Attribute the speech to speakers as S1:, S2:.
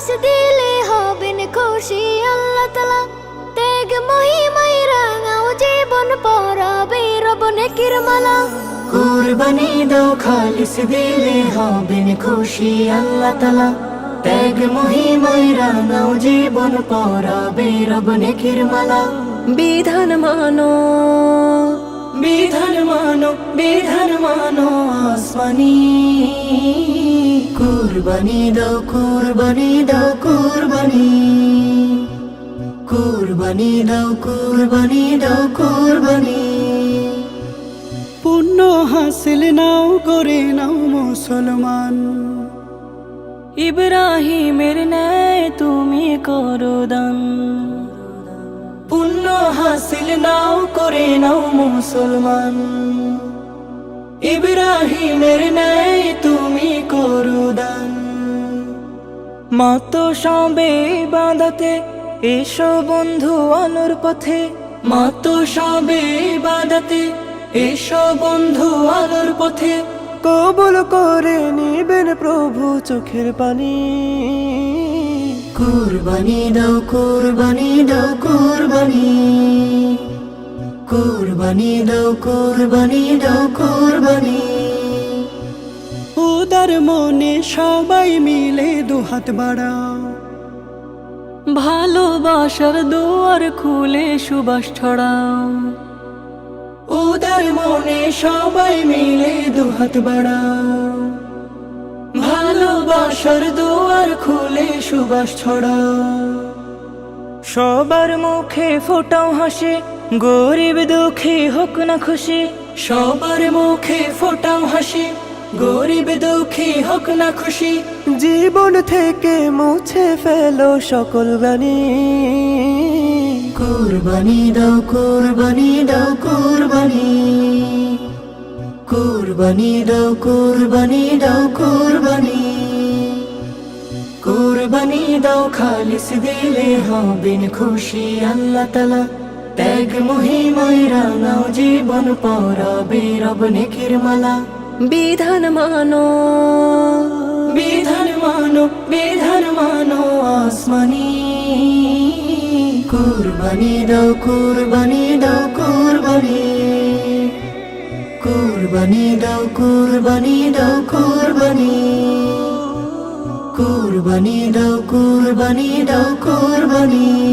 S1: খালিস দিলে হবেন খুশি আল্লাহ তাআলা। ত্যাগ মহিমায় রাঙাও জীবন পরাবে রব নেকির মালা।
S2: কুরবানি দাও খালিস দিলে হবেন খুশি আল্লাহ তাআলা। ত্যাগ মহিমায় রাঙাও জীবন পরাবে রব নেকির মালা।
S3: বিধান মানো,
S2: বিধান মানো, বিধান মানো আসমানি। কুরবানি দাও, কুরবানি দাও, কুরবানি। কুরবানি দাও, কুরবানি দাও, কুরবানি।
S4: পুণ্য হাসিল নাও করে নাও মুসলমান।
S3: ইব্রাহিমের ন্যায় তুমি করো দান।
S2: পুণ্য হাসিল নাও করে নাও মুসলমান। ইব্রাহিমের ন্যায় তুমি করো দান।
S3: মত সবে বাঁধাতে এসো বন্ধু আলোর পথে।
S2: মত সবে বাদাতে এসো বন্ধু আলোর পথে।
S4: কবুল করে নিবেন প্রভু চোখের পানি।
S2: কুরবানি দাও, কুরবানি দাও, কুরবানি। কুরবানি দাও, কুরবানি দাও, কুরবানি।
S4: উদার মনে সবাই মিলে দুহাত বাড়াও।
S3: ভালোবাসার দুয়ার খুলে সুবাস ছড়াও।
S2: উদার মনে সবাই মিলে দুহাত বাড়াও। ভালোবাসার দুয়ার খুলে সুবাস ছড়াও।
S3: সবার মুখে ফোটাও হাসি, গরিব দুঃখী হোক না খুশি।
S2: সবার মুখে ফোটাও হাসি, গরিব দুঃখী হোক না খুশি।
S4: জীবন থেকে মুছে ফেলো সকল গ্লানি।
S2: কুরবানি দাও, কুরবানি দাও, কুরবানি। কুরবানি দাও, কুরবানি দাও, কুরবানি। কুরবানি দাও খালিস দিলে হবেন খুশি আল্লাহ তাআলা। ত্যাগ মহিমায় রাঙাও জীবন পরাবে রব নেকির মালা।
S3: বিধান মানো,
S2: বিধান মানো, বিধান মানো আসমানি। কুরবানি দাও, কুরবানি দাও, কুরবানি। কুরবানি দাও, কুরবানি দাও, কুরবানি। কুরবানি দাও, কুরবানি দাও, কুরবানি।